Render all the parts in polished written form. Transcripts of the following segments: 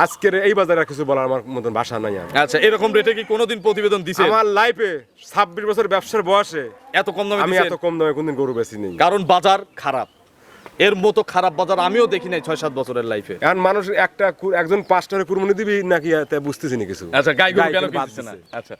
আজকের এই বাজারে আর কিছু বলার আমার মতন ভাষা নাই আমার। আচ্ছা, এরকম রেটে কি কোনোদিন প্রতিবেদন দিছেন? আমার লাইফে 26 বছর ব্যবসার বয়সে এত কম দামে আমি দিছেন? এত কম দামে কোনদিন গরু বেচি নেই। কারণ বাজার খারাপ, এর মতো খারাপ বাজার আমিও দেখি নাই 6-7 বছরের লাইফে। এখন মানুষ একজন 5টারে কুরবানি দিবি নাকি তা বুঝতেছি না কিছু। আচ্ছা, গাই গরু গাই কেন গরু বাদ কিনতেছে না? দিছে। আচ্ছা,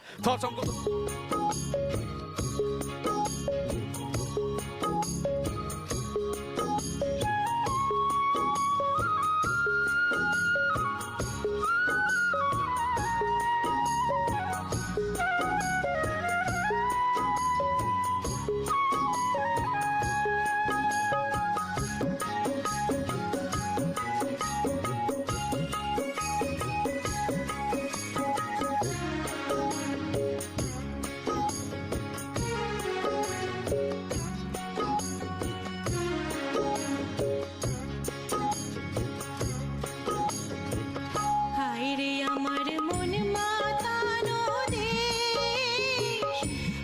হায়রে আমার মন মাতানো দেশ,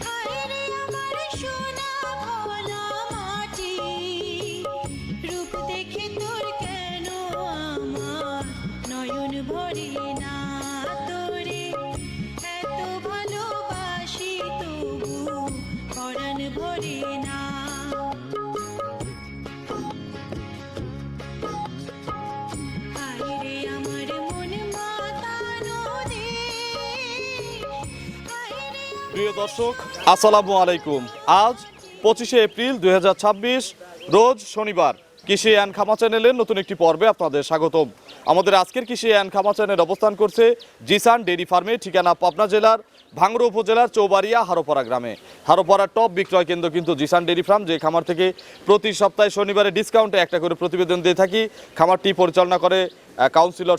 হায়রে আমার সোনা ভোলা মাটি, রূপ দেখে তোর কেন আমার নয়ন ভরে না, তোরে এত ভালোবাসি তবু পরাণ ভরে না। হায়রে আমার মন মাতানো দেশ, হায়রে প্রিয় দর্শক আসসালামু আলাইকুম। আজ 25শে এপ্রিল 2026 রোজ শনিবার। কৃষি অ্যান্ড খামা চ্যানেলের নতুন একটি পর্বে আপনাদের স্বাগতম। আমাদের আজকের কৃষি অ্যান্ড খামা চ্যানেল অবস্থান করছে জিসান ডেইরি ফার্মে, ঠিকানা পাবনা জেলার ভাঙড়া উপজেলার চৌবাড়িয়া হারোপাড়া গ্রামে। হারোপাড়ার টপ বিক্রয় কেন্দ্র কিন্তু জিসান ডেইরি ফার্ম, যে খামার থেকে প্রতি সপ্তাহে শনিবারে ডিসকাউন্টে একটা করে প্রতিবেদন দিয়ে থাকি। খামারটি পরিচালনা করে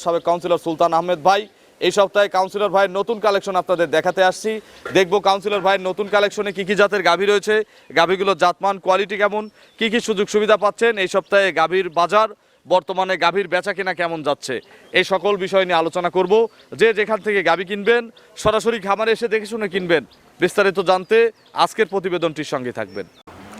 সাবেক কাউন্সিলর সুলতান আহমেদ ভাই। এই সপ্তাহে কাউন্সিলর ভাইয়ের নতুন কালেকশন আপনাদের দেখাতে আসছি। দেখবো কাউন্সিলর ভাইয়ের নতুন কালেকশনে কি কি জাতের গাভী রয়েছে, গাভীগুলোর জাতমান কোয়ালিটি কেমন, কি কি সুযোগ সুবিধা পাচ্ছেন, এই সপ্তাহে গাভীর বাজার, বর্তমানে গাভীর বেচা কেনা কেমন যাচ্ছে, এই সকল বিষয় নিয়ে আলোচনা করব। যে যেখান থেকে গাভী কিনবেন সরাসরি খামারে এসে দেখে শুনে কিনবেন। বিস্তারিত জানতে আজকের প্রতিবেদনটির সঙ্গে থাকবেন।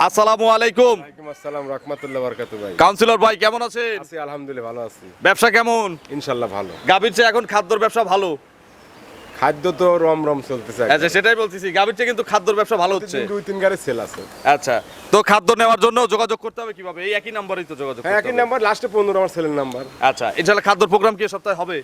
আসসালামু আলাইকুম। ওয়ালাইকুম আসসালাম রাহমাতুল্লাহি ওয়া বারাকাতুহু ভাই। কাউন্সিলর ভাই কেমন আছেন? আছি আলহামদুলিল্লাহ, ভালো আছি। ব্যবসা কেমন? ইনশাআল্লাহ ভালো। গাভীর চেয়ে এখন খাদ্যর ব্যবসা ভালো। খাদ্য তো রম চলতেছে। আচ্ছা, সেটাই বলতেছি, গাভীর চেয়ে কিন্তু খাদ্যর ব্যবসা ভালো হচ্ছে। 2-3 গাড়ি সেল আছে। আচ্ছা, তো খাদ্য নেওয়ার জন্য যোগাযোগ করতে হবে কিভাবে? এই একই নাম্বারেই তো যোগাযোগ হ্যাঁ, করতে একই হবে। নাম্বার, লাস্টে 15 আমার সেলের নাম্বার। আচ্ছা, ইনশাআল্লাহ খাদ্যর প্রোগ্রাম কি এই সপ্তাহে হবে?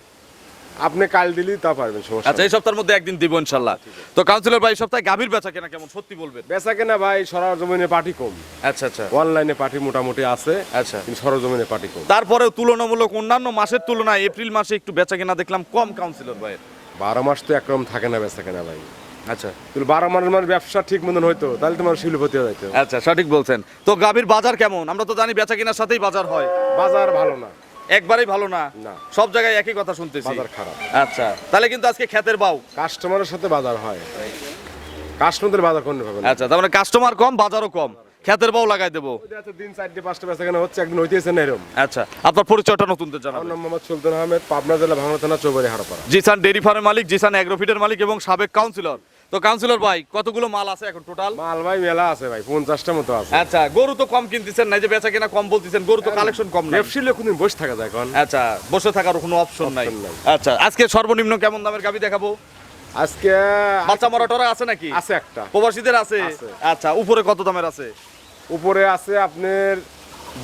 আপনি কাল দিলেই তা পারবেন, সমস্যা আচ্ছা, এই সপ্তাহের মধ্যে একদিন দিব ইনশাআল্লাহ। তো কাউন্সিলর ভাই, এই সপ্তাহে গাভীর বেচা কেনা কেমন সত্যি বলবেন? বেচা কেনা ভাই সরজমিনে পার্টি কম। আচ্ছা আচ্ছা অনলাইনে পার্টি মোটামুটি আছে, আচ্ছা। কিন্তু সরজমিনে পার্টি কম। তারপরেও তুলনামূলক অন্যান্য মাসের তুলনায় এপ্রিল মাসে একটু বেচা কেনা দেখলাম কম কাউন্সিলর ভাইয়ের। 12 মাস তো একরকম থাকে না বেচা কেনা ভাই। আচ্ছা 12 মাস মানে ব্যবসা ঠিক মতন হইতো তাহলে তোমার শিল্পপতি হয়ে যাইতো। আচ্ছা, সঠিক বলছেন। তো গাভীর বাজার কেমন? আমরা তো জানি বেচা কেনার সাথেই বাজার হয়। বাজার ভালো না, একবারেই ভালো না, না। সব জায়গায় একই কথা শুনতেছি, বাজার খারাপ। আচ্ছা, তাহলে কিন্তু আজকে ক্ষেতের বাউ। কাস্টমারের সাথে বাজার হয়, কাস্টমারদের বাজার কোন হবে না। আচ্ছা, তার মানে কাস্টমার কম, বাজারও কম, ক্ষেতের বাউ লাগাই দেবো। দিন 4-5টা বেচা কেনা হচ্ছে, একদিন হইতেছে না এরকম। আচ্ছা, আপনার পরিচয়টা নতুনদের আমার জানাবেন। নাম মোহাম্মদ সুলতান আহমেদ, পাবনা জেলা ভাঙড়া থানা চৌবাড়ি হারোপাড়া। জিসান ডেইরি ফার্মের মালিক, জিসান অ্যাগ্রোফিডের মালিক এবং সাবেক কাউন্সিলর। তো কাউন্সিলর ভাই, কতগুলো মাল আছে এখন টোটাল? মাল ভাই মেলা আছে ভাই, 50টা মতো আছে। আচ্ছা, গরু তো কম কিনতেছেন না, এই যে বেচা কেনা কম বলতেছেন, গরু তো কালেকশন কম নাই। ব্যবসায়ী লোক কোনদিন বসে থাকা যায় এখন। আচ্ছা, বসে থাকার কোনো অপশন নাই। Option নাই। আচ্ছা, আজকে সর্বনিম্ন কেমন দামের গাভী দেখাবো? আজকে বাচ্চা মরাটরা আছে নাকি? আছে একটা, প্রবাসীদের আছে? আছে। আচ্ছা, উপরে কত দামের আছে? উপরে আছে আপনার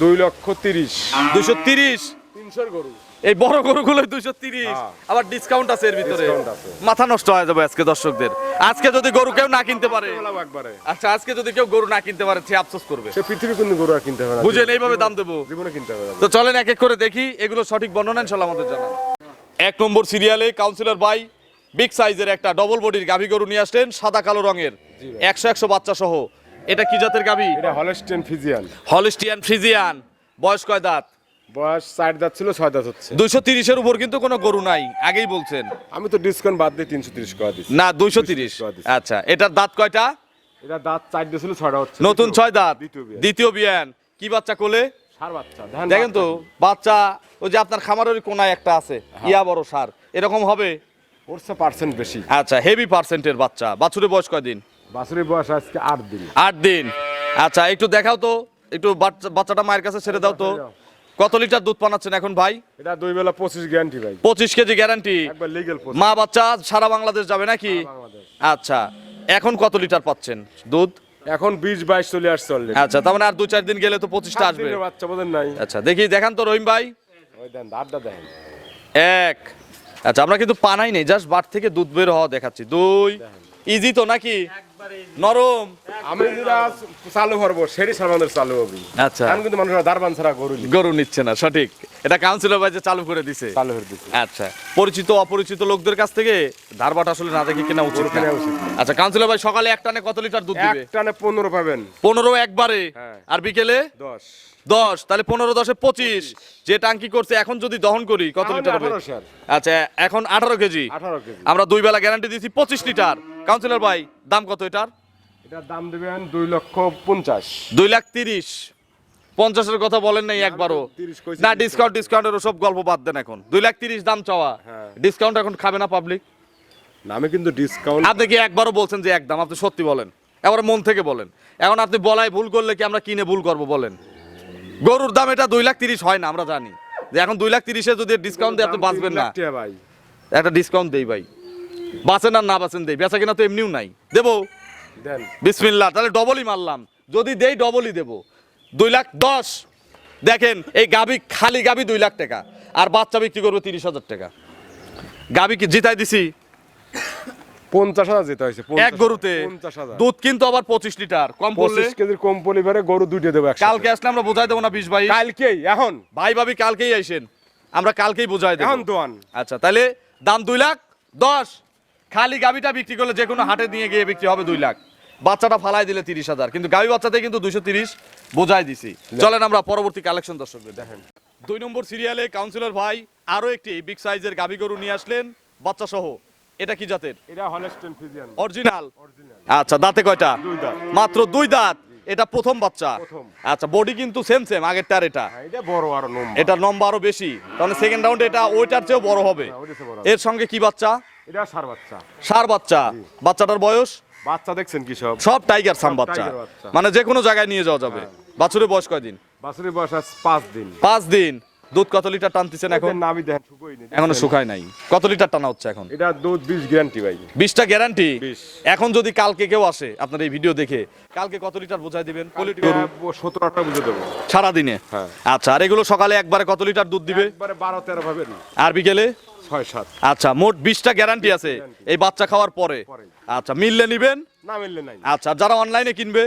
2,30,000। 230? 300 গরু। এই বড় গরুগুলো 230, হ্যাঁ। আবার ডিসকাউন্ট আছে এর ভিতরে। Discount আছে। মাথা নষ্ট হয়ে যাবে আজকে দর্শকদের। আজকে যদি গরু কেউ না কিনতে পারে, মেলা একবারে। আচ্ছা, আজকে যদি কেউ গরু না কিনতে পারে সে আফসোস করবে। সে পৃথিবী কোন গরু আর কিনতে হবে না। বুঝেন, এইভাবে দাম দেবো। জীবনে কিনতে হবে না। তো চলেন এক এক করে দেখি, এগুলো সঠিক বর্ণনা ইনশাআল্লাহ আমাদের জানান। 1 নম্বর সিরিয়ালে কাউন্সিলর ভাই বিগ সাইজের একটা ডবল বডির গাভী গরু নিয়ে আসলেন, সাদা কালো রঙের, 100 বাচ্চা সহ। এটা কি জাতের গাভী? এটা হলস্টেইন ফ্রিজিয়ান। Holstein Friesian. বয়স কয় দাঁত? বয়স 4 দাঁত ছিল, 6 দাঁত হচ্ছে। 230 এর উপর কিন্তু কোনো গরু নাই, আগেই বলছেন। আমি তো ডিসকাউন্ট বাদ দিয়ে 330 করে দিচ্ছি। না, 230। করে দিচ্ছি। আচ্ছা, এটার দাঁত কয়টা? এটা দাঁত 4 দাঁত ছিল, 6টা হচ্ছে। নতুন 6 দাঁত, দ্বিতীয় বিয়ান। দ্বিতীয় বিয়ান। কি বাচ্চা কোলে? ষাঁড় বাচ্চা। দেখেন তো বাচ্চা, ওই যে আপনার খামারের কোনায় একটা আছে, ইয়া বড় সার, এরকম হবে। ওরছে পার্সেন্ট বেশি। আচ্ছা, হেভি পার্সেন্টের বাচ্চা। বাছুরের বয়স কয়দিন? বাছুরের বয়স আজকে 8 দিন। 8 দিন। আচ্ছা, একটু দেখাও তো, একটু বাচ্চাটা মায়ের কাছে ছেড়ে দাও তো। কত লিটার দুধ পানাচ্ছেন এখন ভাই? এটা 2 বেলা 25 গ্যারান্টি ভাই, 25 কেজি গ্যারান্টি। একবার লিগ্যাল মা বাচ্চা সারা বাংলাদেশ যাবে নাকি? বাংলাদেশ। আচ্ছা, এখন কত লিটার পাচ্ছেন দুধ? এখন 20-22 চলে আসছে অলরেডি। আচ্ছা, তার মানে আর 2-4 দিন গেলে তো 25টা আসবে। দিনের বাচ্চা বোধহয় নাই। আচ্ছা, দেখি দেখান তো রহিম ভাই। ওই দেন দাঁতটা দেখেন। 1। আচ্ছা, আমরা কিন্তু পানাই নেই, জাস্ট বাট থেকে দুধ বের হওয়া দেখাচ্ছি। 2। ইজি তো নাকি? নরম। আমি যেটা চালু করবো সেটি সালমানের চালু হবে। আচ্ছা, আমি কিন্তু মানুষরা দারবান ছাড়া গরু গরু নিচ্ছে না, সঠিক। এটা কাউন্সিলর ভাই যে চালু করে দিছে। চালু করে দিচ্ছে। আচ্ছা, পরিচিত অপরিচিত লোকদের কাছ থেকে ধারবাট আসলে না দেখে কেনা উচিত না। কেনা উচিত আচ্ছা, কাউন্সিলর ভাই সকালে এক টানে কত লিটার দুধ দিবে? এক টানে 15 পাবেন। 15 একবারে। হ্যাঁ। আর বিকেলে 10। 10। তাহলে 15 10 25। যে টাঙ্কি করছে এখন যদি দহন করি কত এখন লিটার হবে? 18 স্যার। আচ্ছা, এখন 18 কেজি। 18 কেজি। আমরা 2 বেলা গ্যারান্টি দিয়েছি 25 লিটার। কাউন্সিলর ভাই দাম কত এটার? এটার দাম দিবেন 2,50,000। 2,30,000। 50-এর কথা বলেন নাই একবারও। 30 কইছি। না, ডিসকাউন্টের সব গল্প বাদ দেন এখন। 2,30,000 দাম চাওয়া। হ্যাঁ। ডিসকাউন্ট এখন খাবে না পাবলিক? নামে কিন্তু ডিসকাউন্ট। আপনি কি একবারও বলছেন যে একদম? আপনি সত্যি বলেন, এবার মন থেকে বলেন। এখন আপনি বলাই ভুল করলে কি আমরা কিনে ভুল করব বলেন? গরুর দাম এটা 2,30,000 হয় না, আমরা জানি যে এখন 2,30,000-এ যদি ডিসকাউন্ট দেয় আপনি বাঁচবেন না। ভাই একটা ডিসকাউন্ট দেই ভাই, বাঁচেন আর না বাঁচেন দেই। বেচা কিনা তো এমনিও নাই, দেবো। দেন। বিসমিল্লাহ, তাহলে ডবলই মারলাম। যদি দেই ডবলই দেবো। 2,10,000। দেখেন এই গাবি, খালি গাবি 2 লাখ টাকা, আর বাচ্চা বিক্রি করবে 30,000 টাকা। গাবি কি জিতাই দিছি? 50,000 যেতে হয়েছে। এক গরুতে 50,000। দুধ কিন্তু আবার 25 লিটার কম পড়লে। 25 কেজির কম পলিভারে গরু দুইটা দেবো একসাথে। কালকে আসলে আমরা বোঝাই দেবো না 20-22? কালকেই এখন ভাই ভাবি কালকেই আইসেন, আমরা কালকেই বোঝাই দেবো। এখন দোয়ান। আচ্ছা, তাহলে দাম 2,10,000। খালি গাবিটা বিক্রি করলে যে কোনো হাটে নিয়ে গিয়ে বিক্রি হবে 2 লাখ। বাচ্চাটা ফালাই দিলে 30,000, কিন্তু গাবি বাচ্চাতে কিন্তু 230 বোঝাই দিছি। চলেন আমরা পরবর্তী কালেকশন দর্শকদের দেখেন। 2 নম্বর সিরিয়ালে কাউন্সিলর ভাই আরো একটি বিগ সাইজের গাবি গরু নিয়ে আসলেন বাচ্চা সহ। এটা কি জাতের? এটা হলস্টেইন ফ্রিজিয়ান। অরিজিনাল? অরিজিনাল। আচ্ছা, দাঁতে কয়টা? 2 দাঁত। মাত্র 2 দাঁত। এটা প্রথম বাচ্চা? প্রথম। আচ্ছা, বডি কিন্তু সেম আগেরটার। এটা হ্যাঁ, এটা বড় আর লম্বা। এটা লম্বা আরো বেশি, তাহলে সেকেন্ড রাউন্ডে এটা ওইটার চেয়েও বড় হবে। ওইটা চেয়ে বড়। এর সঙ্গে কি বাচ্চা? এটা সার বাচ্চা। ষাঁড় বাচ্চা। বাচ্চাটার বয়স? বাচ্চা দেখছেন কি সব? সব টাইগার সাম সব বাচ্চা, টাইগার বাচ্চা। মানে যে কোনো জায়গায় নিয়ে যাওয়া যাবে। বাছুরের বয়স কয়দিন? বাছুরের বয়স আজ 5 দিন। 5 দিন। দুধ কত লিটার টানতেছেন এখন? এদের নামই দেখেন শুকোই নি। এখনো শুকায় নাই। কত লিটার টানা হচ্ছে এখন? এটা দুধ 20 গ্যারান্টি ভাই। 20টা গ্যারান্টি। 20। এখন যদি কালকে কেউ আসে আপনার এই ভিডিও দেখে, কালকে কত লিটার বোঝাই দিবেন? কোয়ালিটি গরু 17-18 বুঝে দেবো সারা দিনে? হ্যাঁ। আচ্ছা, আর এগুলো সকালে একবারে কত লিটার দুধ দিবে? একবারে 12-13 পাবেন। আর বিকেলে? 6-7। আচ্ছা, মোট 20টা গ্যারান্টি আছে এই বাচ্চা খাওয়ার পরে। পরে। আচ্ছা, মিললে নিবেন। না মিললে নাই। আচ্ছা, যারা অনলাইনে কিনবে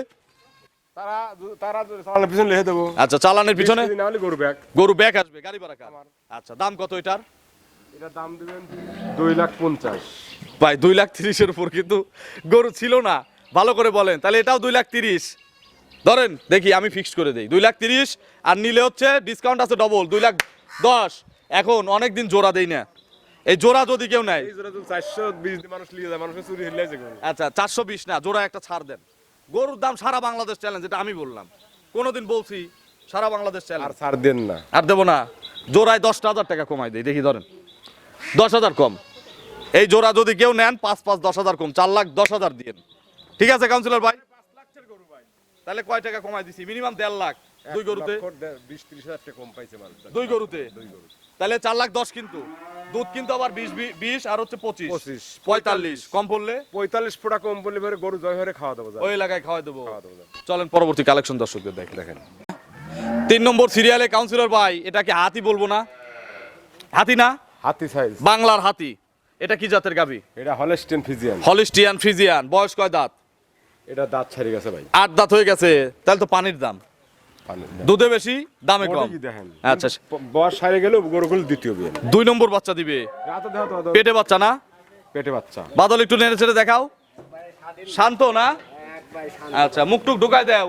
তারা চালানের পিছনে লিখে দেবো। আচ্ছা, চালানের পিছনে না হলে গরু ব্যাগ। গরু ব্যাগ আসবে, গাড়ি ভাড়া কার? আচ্ছা, দাম কত এটার? এটা দাম দিবেন 2,50,000। ভাই 2,30,000-এর উপর কিন্তু গরু ছিল না, ভালো করে বলেন। তাহলে এটাও 2,30,000 ধরেন, দেখি আমি ফিক্সড করে দেই 2,30,000। আর নিলে হচ্ছে ডিসকাউন্ট আছে ডবল 2,10,000। এখন অনেক দিন জোড়া দেই না, এই জোড়া যদি কেউ নেয়। এই জোড়া তো 420 মানুষ লিয়ে যায়, মানুষের চুরি হইলে যায় গরু। আচ্ছা, 420 না, জোড়া একটা ছাড় দেন। গরুর দাম সারা বাংলাদেশ চ্যালেঞ্জ, এটা আমি বললাম, কোনোদিন বলছি সারা বাংলাদেশ আর চ্যালেঞ্জ। ছাড় দেন না। আর দেবো না, জোড়ায় 10,000 টাকা কমাই দেই, দেখি ধরেন 10,000 কম। এই জোড়া যদি কেউ নেন 5-5 10,000 কম, 4,10,000 দিয়েন। ঠিক আছে কাউন্সিলর ভাই? তাহলে কয় টাকা কমাই দিছি? মিনিমাম 1.5 লাখ। 2 গরুতে 20-30,000 টাকা কম পাইছে মানুষ। 2 গরুতে তাহলে 4,10,000 কিন্তু দুধ কিন্তু আবার 20 আর হচ্ছে 25 45 কম পড়লে 45 ফোঁটা কম পড়লে পরে গরু জয় হয়ে খাওয়া দেবো। ওই এলাকায় খাওয়াই দেবো। খাওয়া দেবো। চলেন পরবর্তী কালেকশন দর্শকদের দেখেন। 3 নম্বর সিরিয়ালে কাউন্সিলর ভাই, এটাকে হাতি বলবো না? হাতি না, হাতি সাইজ। বাংলার হাতি। এটা কি জাতের গাবি? এটা হলস্টেইন ফ্রিজিয়ান। Holstein Friesian. বয়স কয় দাঁত? এটা দাঁত ছাড়ি গেছে ভাই। 8 দাঁত হয়ে গেছে। তাহলে তো পানির দাম, দুধে বেশি দামে কম। দেখেন আচ্ছা, বয়স সারে গেলেও গরুগুলো দ্বিতীয় বিয়ে। 2 নম্বর বাচ্চা দিবে। রাতে দেখো তো পেটে বাচ্চা না? পেটে বাচ্চা। বাদল একটু নেড়ে ছেড়ে দেখাও। শান্ত না? আচ্ছা, মুখ টুক ঢুকাই দাও,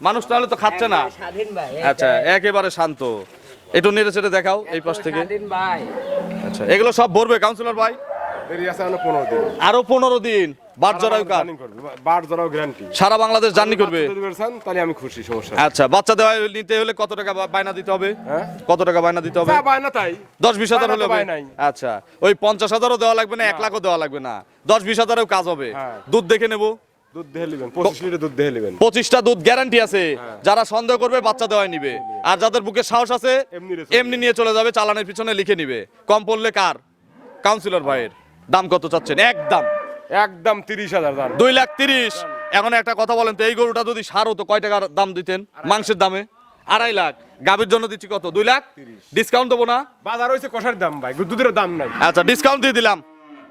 মানুষ তাহলে তো খাচ্ছে না। স্বাধীন ভাই আচ্ছা, একেবারে শান্ত। একটু নেড়ে ছেড়ে দেখাও এই পাশ থেকে। স্বাধীন ভাই আচ্ছা, এগুলো সব ভরবে কাউন্সিলর ভাই? দেরি আছে আরো 15 দিন। আরো 15 দিন। বাট জরায়ু কার? বাট জরাও গ্যারান্টি। সারা বাংলাদেশ জার্নি করবে? যদি বলছেন তাহলে আমি খুশি, সমস্যা নেই। আচ্ছা, বাচ্চা দেওয়া নিতে হলে কত টাকা বায়না দিতে হবে? হ্যাঁ? কত টাকা বায়না দিতে হবে? যা বায় না তাই। 10-20 হাজার হলে হবে? বায় নাই। আচ্ছা, ওই 50,000ও দেওয়া লাগবে না, 1 লাখও দেওয়া লাগবে না, 10-20 হাজারেও কাজ হবে। হ্যাঁ। দুধ দেখে নেব। দুধ দিয়ে নেবেন 25 লিটার দুধ দিয়ে নেবেন 25টা দুধ গ্যারান্টি আছে। যারা সন্দেহ করবে বাচ্চা দেওয়াই নিবে, আর যাদের বুকে সাহস আছে এমনি নিয়ে চলে যাবে, চালানের পিছনে লিখে নিবে। কম পড়লে কার? কাউন্সিলর ভাইয়ের। দাম কত চাচ্ছেন? একদম একদম 30,000 দাম। 2,30,000। এখন একটা কথা বলেন তো, এই গরুটা যদি সার হতো কয় টাকার দাম দিতেন মাংসের দামে? 2.5 লাখ। গাভীর জন্য দিচ্ছি কত? 2,30,000। ডিসকাউন্ট দেবো না? বাজার হইছে কষার দাম ভাই, দুধের দাম নাই। আচ্ছা ডিসকাউন্ট দিয়ে দিলাম,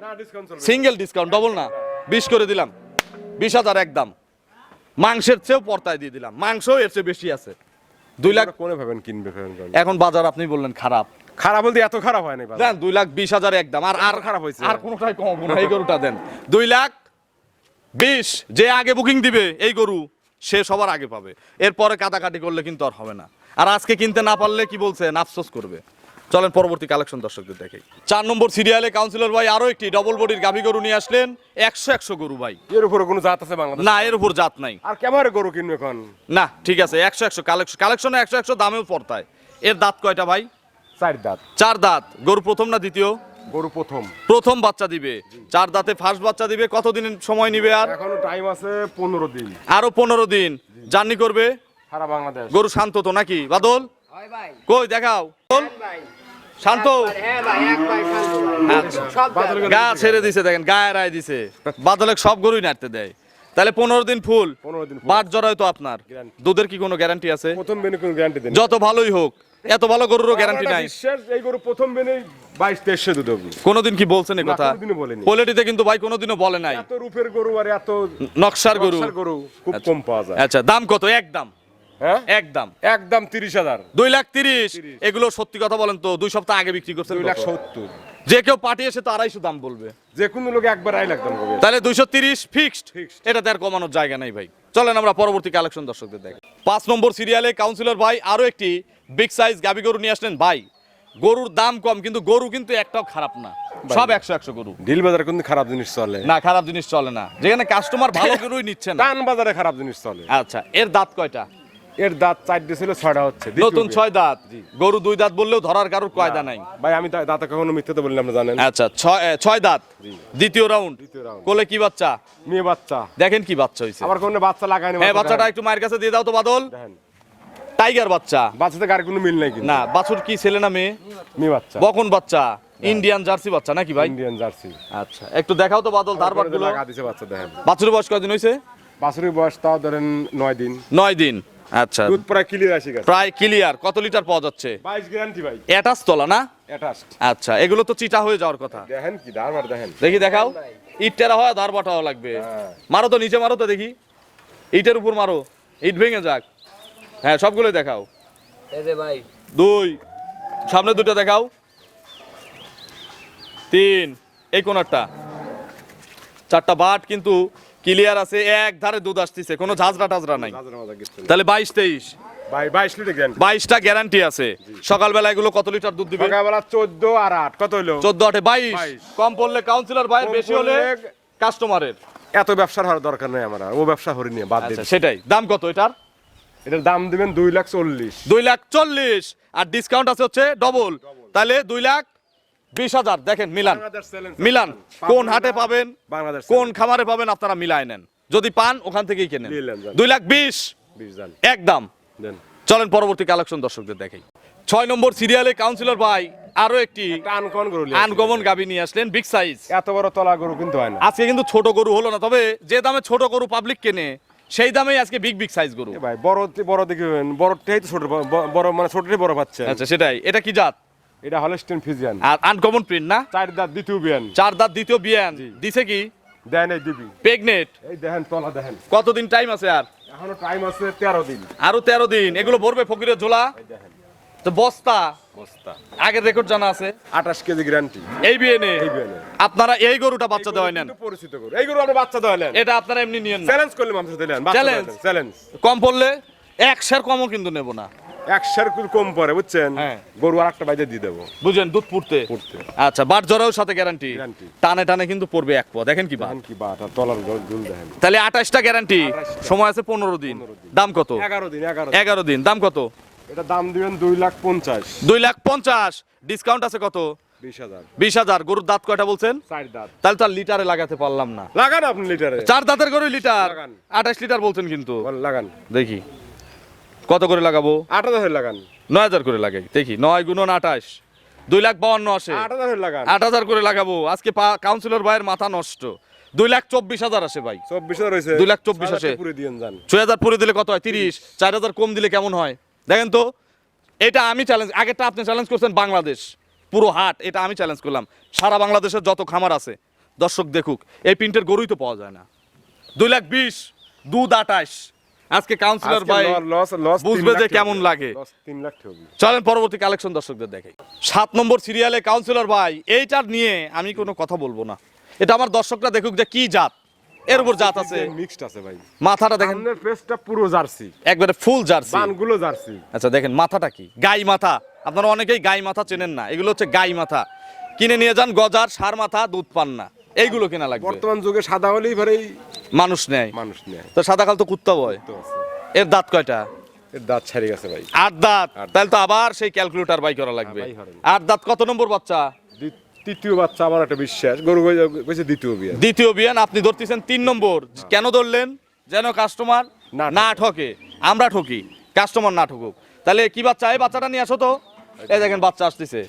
না ডিসকাউন্ট চলবে। সিঙ্গেল ডিসকাউন্ট, ডবল না, 20 করে দিলাম। 20,000 একদম। মাংসের চেয়েও পর্তায় দিয়ে দিলাম, মাংস এর চেয়ে বেশি আছে। 2 লাখ। কোনে ভাবেন কিনবে ভাবেন? এখন বাজার আপনি বললেন খারাপ, খারাপ বলতে এত খারাপ হয় না বাজার। দেন 2,20,000 একদম। আর আর খারাপ হয়েছে? আর কোনোটাই কমাবো না, এই গরুটা দেন 2,20,000। যে আগে বুকিং দিবে এই গরু সে সবার আগে পাবে, এরপরে কাটাকাটি করলে কিন্তু আর হবে না। আর আজকে কিনতে না পারলে কি বলছেন, আফসোস করবে। চলেন পরবর্তী কালেকশন দর্শকদের দেখাই। 4 নম্বর সিরিয়ালে কাউন্সিলর ভাই আরো একটি ডবল বডির গাভী গরু নিয়ে আসলেন। 100 গরু ভাই। এর উপরে কোনো জাত আছে বাংলাদেশ? না, এর উপর জাত নাই। আর কেমন গরু কিনবে এখন? না ঠিক আছে, 100 কালেকশনে 100 দামেও পড়তায়। এর দাঁত কয়টা ভাই? 4 দাঁত। 4 দাঁত। গরু প্রথম না দ্বিতীয়? গরু প্রথম। প্রথম বাচ্চা দিবে। 4 দাঁতে ফার্স্ট বাচ্চা দিবে। কতদিন সময় নিবে? আর এখনো টাইম আছে 15 দিন। আরো 15 দিন জার্নি করবে সারা বাংলাদেশ। গরু। শান্ত তো নাকি বাদল? কই দেখাও শান্ত। গা ছেড়ে দিছে, দেখেন গায়ে রায় দিছে। বাদলে সব গরুই নাড়তে দেয়। তাহলে 15 দিন ফুল 15 দিন। বাট জড়ায় তো আপনার। Guarantee। দুধের কি কোনো গ্যারান্টি আছে? প্রথম বেনে কোনো গ্যারান্টি দেন? যত ভালোই হোক, এত ভালো গরুরও গ্যারান্টি নাই। এই গরু প্রথম বেনে 22-23 দুধ হবে। কোনোদিন কি বলছেন এই না, কথা? কোনোদিনও বলেনি। কোয়ালিটিতে কিন্তু ভাই কোনোদিনও বলে নাই। এত রূপের গরু আর এত নকশার গরু গরু খুব কম পাওয়া যায়। আচ্ছা দাম কত? একদম হ্যাঁ একদম একদম 30,000। 2,30,000। এগুলো সত্যি কথা বলেন তো, 2 সপ্তাহ আগে বিক্রি করছেন কত? 2,70,000। যে কেউ পার্টি এসে তো 250 দাম বলবে। যে কোনো লোক একবার 2.5 লাখ দাম করবে। তাহলে 230 ফিক্সড। Fixed। এটাতে আর কমানোর জায়গা নাই ভাই। চলেন আমরা পরবর্তী কালেকশন দর্শকদের দেখ। 5 নম্বর সিরিয়ালে কাউন্সিলর ভাই আরো একটি বিগ সাইজ গাবি গরু নিয়ে আসলেন ভাই। গরুর দাম কম কিন্তু গরু কিন্তু একটাও খারাপ না, সব 100 গরু। ডিল বাজারে কিন্তু খারাপ জিনিস চলে না, খারাপ জিনিস চলে না, যেখানে কাস্টমার ভালো গরুই নিচ্ছে না। টান বাজারে খারাপ জিনিস চলে। আচ্ছা এর দাঁত কয়টা? এর দাঁত 4 ছিল, 6টা হচ্ছে। নতুন 6 দাঁত। গরু 2 দাঁত বললেও ধরার কারোর কয়দা নাই ভাই আমি দাঁতে কখনো মিথ্যে তো বললাম না, জানেন। আচ্ছা 6 দাঁত। দ্বিতীয় রাউন্ড। round। কোলে কি বাচ্চা? মেয়ে বাচ্চা। দেখেন কি বাচ্চা হইছে। আবার কোনো বাচ্চা লাগায়নি। হ্যাঁ বাচ্চাটা একটু মায়ের কাছে দিয়ে দাও তো বাদল। দেখেন টাইগার বাচ্চা। বাচ্চাতে গাড়ি কোনো মিল নাই কিন্তু। না বাছুর কি ছেলে না মেয়ে? মেয়ে বাচ্চা। বকন বাচ্চা, ইন্ডিয়ান জার্সি বাচ্চা নাকি ভাই? Indian jersey. আচ্ছা একটু দেখাও তো বাদল ধারবাট গুলো। লাগা দিছে বাচ্চা, দেখেন। বাছুরের বয়স কয়দিন হইছে? বাছুরের বয়স তাও ধরেন 9 দিন। 9 দিন। আচ্ছা দুধ প্রায় ক্লিয়ার আসে গেছে। প্রায় ক্লিয়ার। কত লিটার পাওয়া যাচ্ছে? 22 গ্যারান্টি ভাই। অ্যাটাচ তোলা না? অ্যাটাচড। আচ্ছা এগুলো তো চিটা হয়ে যাওয়ার কথা। দেখেন কি দাঁড় দেখেন। দেখি দেখাও। ইট টেরা হয়, ধারবাটাও লাগবে। মারো তো নিচে, মারো তো দেখি। ইটের উপর মারো, ইট ভেঙে যাক। হ্যাঁ সবগুলোই দেখাও। এই যে ভাই 2 সামনে 2টা দেখাও। 3 এই কোনারটা। 4টা বাট কিন্তু ক্লিয়ার আছে, এক ধারে দুধ আসতেছে, কোনো ঝাঁঝরা টাজরা নাই। হাজার হাজার কিছু না। তাহলে 22-23 ভাই 22 লিটার গ্যারান্টি। 22টা গ্যারান্টি আছে। সকালবেলা এগুলো কত লিটার দুধ দিবে? সকালবেলা 14 আর 8 কত হলো? 14 8 22। কম পড়লে কাউন্সিলর ভাই, কম বেশি হলে পড়লে কাস্টমারের। এত ব্যবসার হওয়ার দরকার নেই আমার, ও ব্যবসা হরি নিয়ে বাদ আচ্ছা দিন। সেটাই। দাম কত এটার? এটার দাম দিবেন 2,40,000। 2,40,000 আর ডিসকাউন্ট আছে হচ্ছে ডবল, তাহলে 2,20,000। দেখেন মিলান, বাংলাদেশ চ্যালেঞ্জ। মিলান কোন হাটে পাবেন, বাংলাদেশ কোন খামারে পাবেন, আপনারা মিলায় নেন। যদি পান ওখান থেকেই কেনেন। নিয়ে নেন, যান। 2,20,000 20 জান একদম। দেন। চলেন পরবর্তী কালেকশন দর্শকদের দেখাই। 6 নম্বর সিরিয়ালে কাউন্সিলর ভাই আরো একটি টান কোন গরু আনকমন গাবি নিয়ে আসলেন, বিগ সাইজ। এত বড় তলা গরু কিন্তু হয় না। আজকে কিন্তু ছোট গরু হলো না, তবে যে দামে ছোট গরু পাবলিক কেনে সেই দামেই আজকে বিগ বিগ সাইজ গরু। এ ভাই বড় বড় দেখে বড়টাই তো ছোট, বড় মানে ছোটটাই বড় পাচ্ছে। আচ্ছা সেটাই। এটা কি জাত? এটা হলস্টেইন ফ্রিজিয়ান। আর আনকমন প্রিন্ট না? 4 দাঁত দ্বিতীয় বিয়ান। 4 দাঁত দ্বিতীয় বিয়ান। দিছে কি? দেন এই দিবি। প্রেগনেট। এই দেখেন তলা দেখেন। কতদিন টাইম আছে আর? এখনো টাইম আছে 13 দিন। আরো 13 দিন। এগুলো ভরবে ফকিরের ঝোলা। এই দেখেন তো বস্তা বস্তা। আগের রেকর্ড জানা আছে। 28 কেজি গ্যারান্টি। এই বিয়েনে এই বিয়ানে আপনারা এই গরুটা বাচ্চা দেওয়াই নেন। কিন্তু পরিচিত গরু। এই গরু আপনি বাচ্চা দেওয়ালেন। এটা আপনারা এমনি নিয়েন না। চ্যালেঞ্জ করলে মানুষ দিলেন। বাচ্চা Challenge? দেওয়ালেন। চ্যালেঞ্জ। কম পড়লে 1 শের কমও কিন্তু নেব না। 100 কম পরে বুঝছেন। হ্যাঁ। গরু আরেকটা বাইরে দিয়ে দেবো। বুঝেন দুধ পুড়তে। পুড়তে। আচ্ছা বাট জরাও সাথে গ্যারান্টি। Guarantee। টানে টানে কিন্তু পড়বে 1 পা। দেখেন কি বাট। দেখেন কি বাট আর তলার গুল দেখেন। তাহলে 28টা গ্যারান্টি। 28টা। সময় আছে 15 দিন। দাম কত? 11 দিন 11 11 দিন। দাম কত? এটা দাম দিবেন 2,50,000। 2,50,000। ডিসকাউন্ট আছে কত? 20,000 20,000। গরুর দাঁত কয়টা বলছেন? 4 দাঁত। তাহলে তো আর লিটারে লাগাতে পারলাম না। লাগান আপনি লিটারে। 4 দাঁতের গরু লিটার, লাগান। 28 লিটার বলছেন কিন্তু। লাগান। দেখি কত করে লাগাবো? 8,000 লাগান। 9,000 করে লাগাই। দেখি 9 গুণন 28, 2,52,000 আসে। 8,000 লাগান। 8,000 করে লাগাবো। আজকে কাউন্সিলর ভাইয়ের মাথা নষ্ট। 2,24,000 আসে ভাই। 24,000 হইছে। 2,24,000 আসে। পুরো দিয়েন যান। 6,000 পুরে দিলে কত হয়? 30। 4,000 কম দিলে কেমন হয় দেখেন তো। এটা আমি চ্যালেঞ্জ, আগেরটা আপনি চ্যালেঞ্জ করছেন বাংলাদেশ পুরো হাট, এটা আমি চ্যালেঞ্জ করলাম। সারা বাংলাদেশের যত খামার আছে দর্শক দেখুক, এই প্রিন্টের গরুই তো পাওয়া যায় না। 2,20,000, দুধ 28। আজকে কাউন্সিলর ভাই বুঝবে যে কেমন লাগে। 3 লাখ হবে। চলেন পরবর্তী কালেকশন দর্শকদের দেখাই। 7 নম্বর সিরিয়ালে কাউন্সিলর ভাই, এইটার নিয়ে আমি কোনো কথা বলবো না। এটা আমার দর্শকরা দেখুক যে কি জাত, এর উপর জাত আছে। মিক্সড আছে ভাই। মাথাটা দেখেন, সামনের পেছটা পুরো জার্সি। একবারে ফুল জার্সি। বানগুলো জার্সি। আচ্ছা দেখেন মাথাটা কি, গাই মাথা। আপনারা অনেকেই গাই মাথা চেনেন না, এগুলো হচ্ছে গাই মাথা। কিনে নিয়ে যান গজার, সার মাথা, দুধ পান না, এইগুলো কেনা লাগবে। বর্তমান যুগে সাদা হলেই ভাই মানুষ নেয়। মানুষ নেয়। তো সাদা কাল তো কুত্তা বয়। তো আছে। এর দাঁত কয়টা? এর দাঁত ছাড়ি গেছে ভাই। 8 দাঁত। তাহলে তো আবার সেই ক্যালকুলেটর বাই করা লাগবে। 8 দাঁত। কত নম্বর বাচ্চা? তৃতীয় বাচ্চা। আমার একটা বিশ্বাস, গরু কইছে দ্বিতীয় বিয়ে। দ্বিতীয় বিয়ান। আপনি ধরতেছেন 3 নম্বর। কেন ধরলেন? যেন কাস্টমার না ঠকে, আমরা ঠকি, কাস্টমার না ঠকুক। তাহলে কি বাচ্চা? এই বাচ্চাটা নিয়ে আসো তো। এই দেখেন বাচ্চা আসতেছে।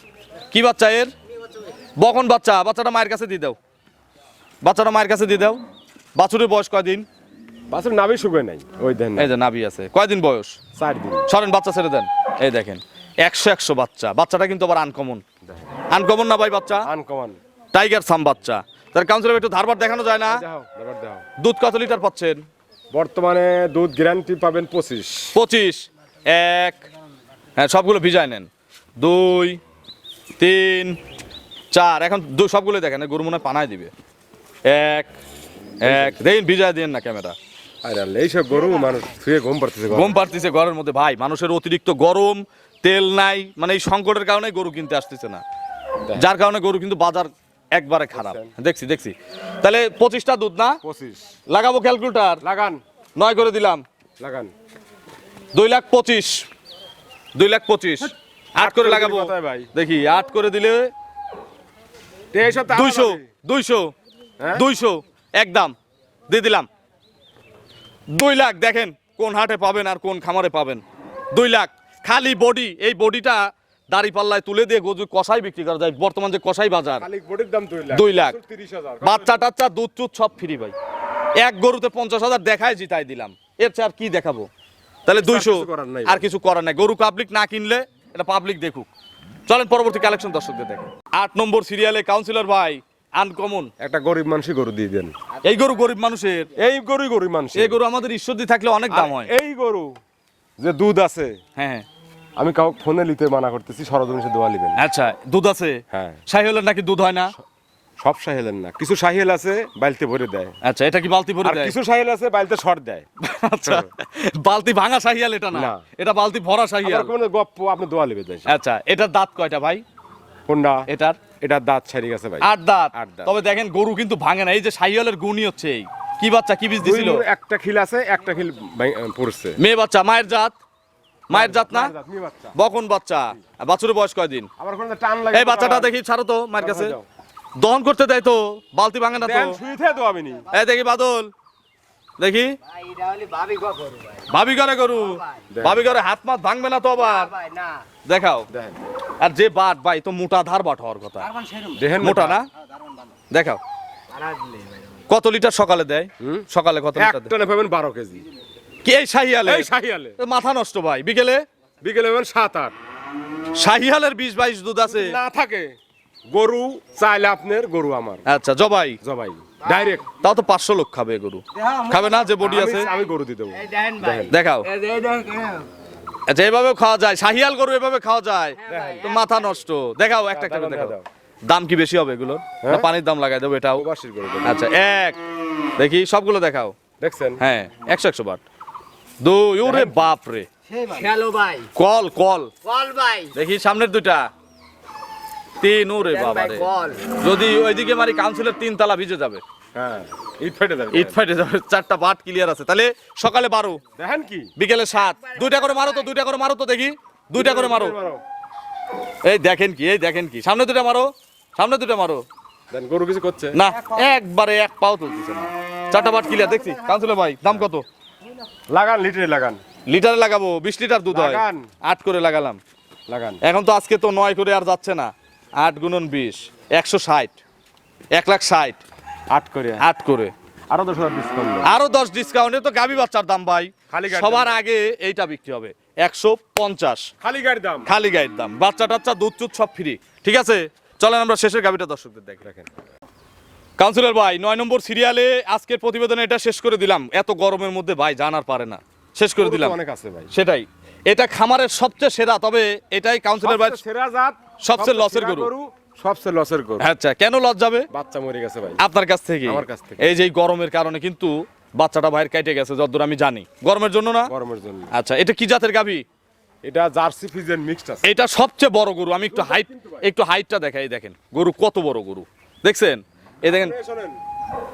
কি বাচ্চা এর? বকন বাচ্চা। বাচ্চাটা মায়ের কাছে দিয়ে দাও, বাচ্চাটা মায়ের কাছে দিয়ে দাও। বাছুরের বয়স কয়দিন? বাছুর নাভি শুকায় নাই। ওই দেন। এই যে নাভি আছে। কয়দিন বয়স? 4 দিন। সরেন, বাচ্চা ছেড়ে দেন। এই দেখেন 100 বাচ্চা। বাচ্চাটা কিন্তু আবার আনকমন। আনকমন না ভাই বাচ্চা? আনকমন। টাইগার সাম বাচ্চা। তার কাউন্সিলর একটু ধারবার দেখানো যায় না? দাও, দাও। দুধ কত লিটার পাচ্ছেন বর্তমানে? দুধ গ্যারান্টি পাবেন 25। 25। 1, হ্যাঁ সবগুলো ভিজায় নেন। 2, 3, 4। এখন সবগুলো দেখেন, গরু মনে হয় পানায় দিবে। 1, দেখেন ভিজায় দিন না ক্যামেরা। আরে আল্লাহ, এইসব গরু মানুষ শুয়ে ঘুম পাড়তেছে। ঘুম পাড়তেছে ঘরের মধ্যে ভাই। মানুষের অতিরিক্ত গরম, তেল নাই, মানে এই সংকটের কারণে গরু কিনতে আসতেছে না, যার কারণে গরু কিন্তু বাজার একবারে খারাপ। দেখছি। তাহলে 25টা দুধ না? 25 লাগাবো ক্যালকুলেটর। লাগান। 9 করে দিলাম। লাগান। 2,25,000, 2,25,000। 8 করে লাগাবো। ভাই দেখি 8 করে দিলে 200 একদম দিয়ে দিলাম। 2 লাখ। দেখেন কোন হাটে পাবেন আর কোন খামারে পাবেন। 2 লাখ খালি বডি। এই বডিটা দাড়ি পাল্লায় তুলে দিয়ে গজু কষাই বিক্রি করা যায়। বর্তমান যে কষাই বাজার, খালি বডির দাম 2 লাখ। 2 লাখ। 30,000। বাচ্চা টাচ্চা দুধ চুদ সব ফ্রি ভাই। এক গরুতে 50,000 দেখায় জিতাই দিলাম। এর চেয়ে আর কি দেখাবো? তাহলে 200। আর কিছু করার নাই। গরু পাবলিক না কিনলে এটা পাবলিক দেখুক। চলেন পরবর্তী কালেকশন দর্শকদের দেখেন। 8 নম্বর সিরিয়ালে কাউন্সিলর ভাই, আনকমন একটা গরিব মানুষই গরু দিয়ে দেন। এই গরু গরিব মানুষের। এই গরুই গরিব মানুষ। এই গরু আমাদের ঈশ্বরদী থাকলে অনেক দাম হয়। এই গরু যে দুধ আছে, হ্যাঁ আমি কাউকে ফোনে নিতে মানা করতেছি, সরজমিনে দোয়া লিবেন। আচ্ছা দুধ আছে। হ্যাঁ। শাহিওয়ালের নাকি দুধ হয় না? সব সাহেলেন না, কিছু সাহেল আছে বালতি ভরে দেয়। আচ্ছা এটা কি বালতি ভরে আর দেয়? কিছু সাহেল আছে বালতি শর্ট দেয়। আচ্ছা বালতি ভাঙা শাহিয়াল এটা না, না। এটা বালতি ভরা শাহিয়াল। আবার কোনো গপ্প আপনি দোয়া লিবে দেয়। আচ্ছা এটার দাঁত কয়টা ভাই? কোনটা? এটার এটার দাঁত ছাড়ি গেছে ভাই। 8 দাঁত। 8 দাঁত। তবে দেখেন গরু কিন্তু ভাঙে না। এই যে শাহিয়ালের গুণই হচ্ছে এই। কি বাচ্চা কি বীজ দিছিল? একটা খিল আছে, একটা খিল পড়ছে। মেয়ে বাচ্চা। মায়ের জাত? মায়ের জাত না? মেয়ে বাচ্চা। বকন বাচ্চা। বাছুরের বয়স কয়দিন? আবার কোনো টান লাগে। এই বাচ্চাটা দেখি ছাড়ো তো মায়ের কাছে। দহন করতে দেয় তো, বালতি ভাঙে না তো। দেন শুইতে দোয়াবে নি। এই দেখি বাদল, দেখি ভাবি করে গরু। ভাবি করে হাত মাত ভাঙবে না তো আবার? দেখাও। দেখেন। আর যে বাট ভাই তো মোটা ধার বাট হওয়ার কথা। দেখেন মোটা না? দেখাও। কত লিটার সকালে দেয়? সকালে কত লিটার দেয়? একটা পাবেন 12 কেজি। কি এই শাহিয়ালে? এই শাহিয়ালে মাথা নষ্ট ভাই। বিকেলে বিকেলে পাবেন 7-8। শাহিয়ালের 20-22 দুধ আছে না থাকে। গরু চাইলে আপনার, গরু আমার। আচ্ছা জবাই জবাই ডাইরেক্ট। তাও তো 500 লোক খাবে গরু। খাবে না যে বডি আছে? আমি গরু দিয়ে দেবো। দেখাও। আচ্ছা এভাবেও খাওয়া যায়? শাহিয়াল গরু এভাবে খাওয়া যায়? তো মাথা নষ্ট। দেখাও একটা করে দেখাও। দাম কি বেশি হবে এগুলোর? না পানির দাম লাগাই দেবো এটাও? প্রবাসীর গরু। আচ্ছা এক দেখি সবগুলো দেখাও। দেখছেন? হ্যাঁ 100 বাট। 2 ওরে বাপ রে। হ্যালো ভাই, কল কল কল ভাই, দেখি সামনের দুইটা। 3 ওরে বাবা রে। কল যদি ওইদিকে মারি কাউন্সিলের 3 তালা ভিজে যাবে। হ্যাঁ ইট ফেটে যাবে। ইট ফাইটে যাবে। 4টা বাট ক্লিয়ার আছে। তাহলে সকালে 12, দেখেন কি বিকেলে 7। 2টা করে মারো তো, 2টা করে মারো তো দেখি। 2টা করে মারো। এই দেখেন কি সামনে দুটো মারো দেন গরু কিছু করছে না একবারে এক পাও তুলতেছে না। চারটা বাট ক্লিয়ার দেখছি। কাউন্সিলর ভাই দাম কত? লাগান লিটারে লাগান। লিটারে লাগাবো 20 লিটার দুধ হয়, লাগান। 8 করে লাগালাম। লাগান। এখন তো আজকে তো 9 করে আর যাচ্ছে না। 8 গুণন 20 160 1,60,000 8 করে 8 করে আরো 10,000 ডিসকাউন্ট। আরো 10 ডিসকাউন্টে তো গাবি বাচ্চার দাম ভাই খালি গাড়ির সবার দাম। আগে এইটা বিক্রি হবে 150 খালি গাড়ির দাম। খালি গাইড দাম। বাচ্চা টাচ্চা দুধ চুদ সব ফ্রি। ঠিক আছে, চলেন আমরা শেষের গাবিটা দর্শকদের দেখি। দেখেন কাউন্সিলর ভাই 9 নম্বর সিরিয়ালে আজকের প্রতিবেদনে এটা শেষ করে দিলাম। এত গরমের মধ্যে ভাই জানার পারে না, শেষ করে দিলাম। অনেক আছে ভাই। সেটাই, এটা খামারের সবচেয়ে সেরা, তবে এটাই কাউন্সিলর ভাই সবচেয়ে সেরা জাত, সবচেয়ে লসের সেরা গরু। সবচেয়ে লসের গরু। আচ্ছা, কেন লস যাবে? বাচ্চা মরে গেছে ভাই আপনার কাছ থেকে। আমার কাছ থেকে। এই যে এই গরমের কারণে কিন্তু বাচ্চাটা ভাইয়ের কেটে গেছে যতদূর আমি জানি। গরমের জন্য না? গরমের জন্য। আচ্ছা, এটা কি জাতের গাভী? এটা জার্সি ফ্রিজিয়ান মিক্সড আছে। এটা সবচেয়ে বড় গরু। আমি একটু হাইটটা দেখাই, দেখেন গরু কত বড় গরু দেখছেন। এই দেখেন, এই শোনেন,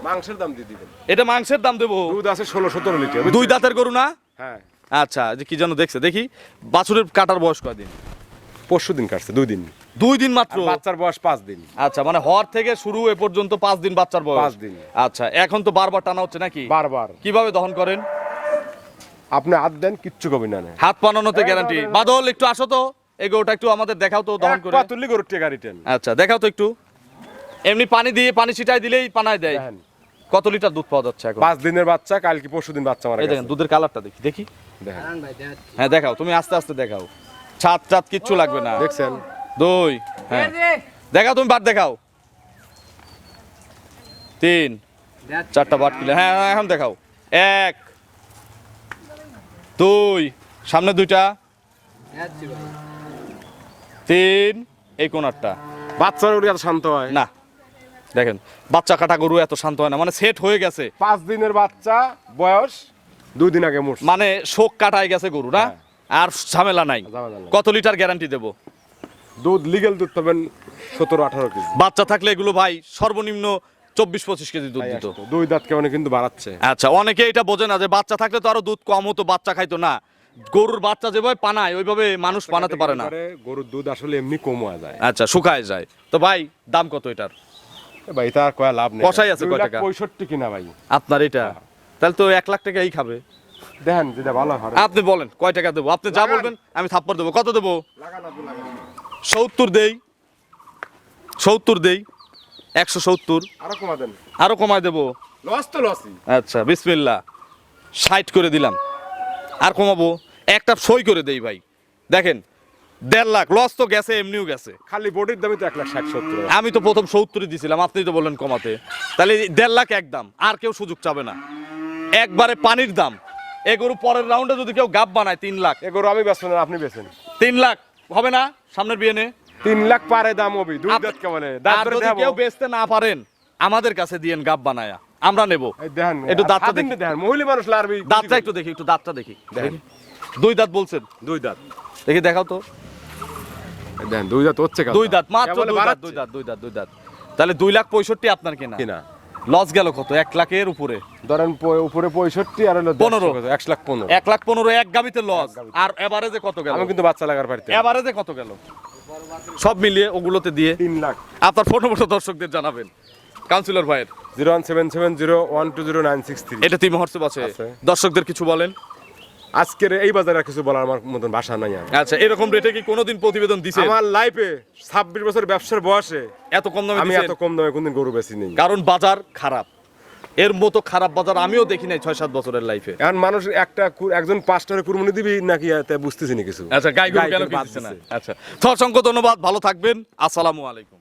মাংসের দাম দিয়ে দিবেন। এটা মাংসের দাম দেবো। দুধ আছে 16-17 লিটার। দুই দাঁতের গরু না? হ্যাঁ। আচ্ছা, যে কি যেন দেখছে দেখি। বাছুরের কাটার বয়স কয়দিন? পরশুদিন কাটছে 2 দিন। 2 দিন মাত্র? আর বাচ্চার বয়স 5 দিন। আচ্ছা, মানে হওয়ার থেকে শুরু এ পর্যন্ত 5 দিন বাচ্চার বয়স। 5 দিন। আচ্ছা, এখন তো বারবার টানা হচ্ছে নাকি? বারবার। কিভাবে দহন করেন? আপনি হাত দেন কিচ্ছু কবি না। হাত পানানোতে গ্যারান্টি। বাদল একটু আসো তো, এই গরুটা একটু আমাদের দেখাও তো দহন করে। পাতুলি গরুর টেকা রিটেন। আচ্ছা, দেখাও তো একটু। এমনি পানি ছিটাই দিলেই পানায় দেয়। দেখেন কত লিটার দুধ পাওয়া যাচ্ছে এখন? 5 দিনের বাচ্চা, কালকে পরশুদিন বাচ্চা মারা এই গেছে। দেখেন দুধের কালারটা দেখি দেখি। দেখেন হ্যাঁ দেখাও, তুমি আস্তে আস্তে দেখাও। ছাদ কিচ্ছু লাগবে না। দেখছেন? 2 হ্যাঁ দেখাও, তুমি বাট দেখাও। 3 4টা বাট কিলে। হ্যাঁ এখন দেখাও। 1 2 সামনে 2টা 3 এই কোনারটা। বাচ্চার গরু এত শান্ত হয় না, দেখেন বাচ্চা কাটা গরু এত শান্ত হয় না, মানে সেট হয়ে গেছে। 5 দিনের বাচ্চা, বয়স 2 দিন আগে মরছে। মানে শোক কাটায় গেছে গরু না? হ্যাঁ। আর ঝামেলা নাই। ঝামেলা নাই। কত লিটার গ্যারান্টি দেবো? দুধ লিগ্যাল দুধ পাবেন 17-18 কেজি। বাচ্চা থাকলে এগুলো ভাই সর্বনিম্ন 24-25 কেজি দুধ ভাই দিত। আসতো। 2 দাঁত কেমন কিন্তু বাড়াচ্ছে। আচ্ছা, অনেকে এটা বোঝে না যে বাচ্চা থাকলে তো আরো দুধ কম হতো, বাচ্চা খাইতো না। গরুর বাচ্চা যেভাবে পানায় ওইভাবে মানুষ বানাতে পারে না। গরুর দুধ আসলে এমনি কম হয়ে যায়। আচ্ছা, শুকায় যায়। তো ভাই দাম কত এটার? ভাই তার কয় লাভ নেই। কষাই আছে কয় টাকা? 2,65,000 কিনা ভাই। আপনার এটা তাহলে তো 1 লাখ টাকাই খাবে। দেখেন যেটা ভালো হয়। আপনি বলেন কয় টাকা দেবো? আপনি যা বলবেন আমি থাপ্পড় দেবো। কত দেবো? 70 দেই। 70 দেই। 170। আরো কমা দেন। আরো কমায় দেবো। লস তো লসই। আচ্ছা, বিসমিল্লাহ 60 করে দিলাম। আর কমাবো? একটা সই করে দেই ভাই। দেখেন 1.5 লাখ লস তো গেছে, এমনিও গেছে। খালি বডির দামই তো 1,60,70। আমি তো প্রথম 70 দিছিলাম, আপনি তো বললেন কমাতে। তাহলে 1.5 লাখ একদম, আর কেউ সুযোগ চাবে না। একবারে পানির দাম। এ গরু পরের রাউন্ডে যদি কেউ গাব বানায় 3 লাখ। এ গরু আমি বেচবো না, আপনি বেচেন। 3 লাখ হবে না সামনের বিয়ে নে? 3 লাখ পারে দাম হবে। 2 দাঁত কেমনে? দাঁত আর ধরে যদি দেখাবো। কেউ বেচতে না পারেন আমাদের কাছে দিয়েন গাব বানায়া, আমরা নেব। এই দেখেন একটু দাঁতটা দেখি। দেখেন, মহিলা মানুষ লারবি। দাঁতটা একটু দেখি, একটু দাঁতটা দেখি। দেখেন। 2 দাঁত বলছেন? 2 দাঁত। দেখি দেখাও তো। এই দেখেন 2 দাঁত হচ্ছে। 2 দাঁত মাত্র। 2 দাঁত। তাহলে 2,65,000 আপনার কেনা। কিনা লস গেল কত? 1 লাখের উপরে। ধরেন উপরে 65 আর হলো 15। 1,15,000। 1,15,000 এক গাবিতে লস। আর এভারেজে কত গেল? আমি কিন্তু বাচ্চা লাগার পারতে। এভারেজে কত গেল সব মিলিয়ে ওগুলোতে দিয়ে? 3 লাখ। আপনার ফোন নম্বর দর্শকদের জানাবেন কাউন্সিলর ভাইয়ের। 01770120963। এটা তিন হোয়াটসঅ্যাপ আছে। আছে। দর্শকদের কিছু বলেন। আজকের এই বাজারে আর কিছু বলার আমার মতন ভাষা নাই আমার। আচ্ছা, এরকম রেটে কি কোনোদিন প্রতিবেদন দিছে? আমার লাইফে 26 বছর ব্যবসার বয়সে এত কম দামে আমি দিছেন? এত কম দামে কোনদিন গরু বেচি নেই। কারণ বাজার খারাপ। এর মতো খারাপ বাজার আমিও দেখি নাই 6-7 বছরের লাইফে। এখন মানুষ একজন 5টারে কুরবানি দিবি নাকি তে বুঝতেছি না কিছু। আচ্ছা, গাই গরু কেন বাদ কিনছে না? দিছে। আচ্ছা, অসংখ্য ধন্যবাদ, ভালো থাকবেন। আসসালামু আলাইকুম।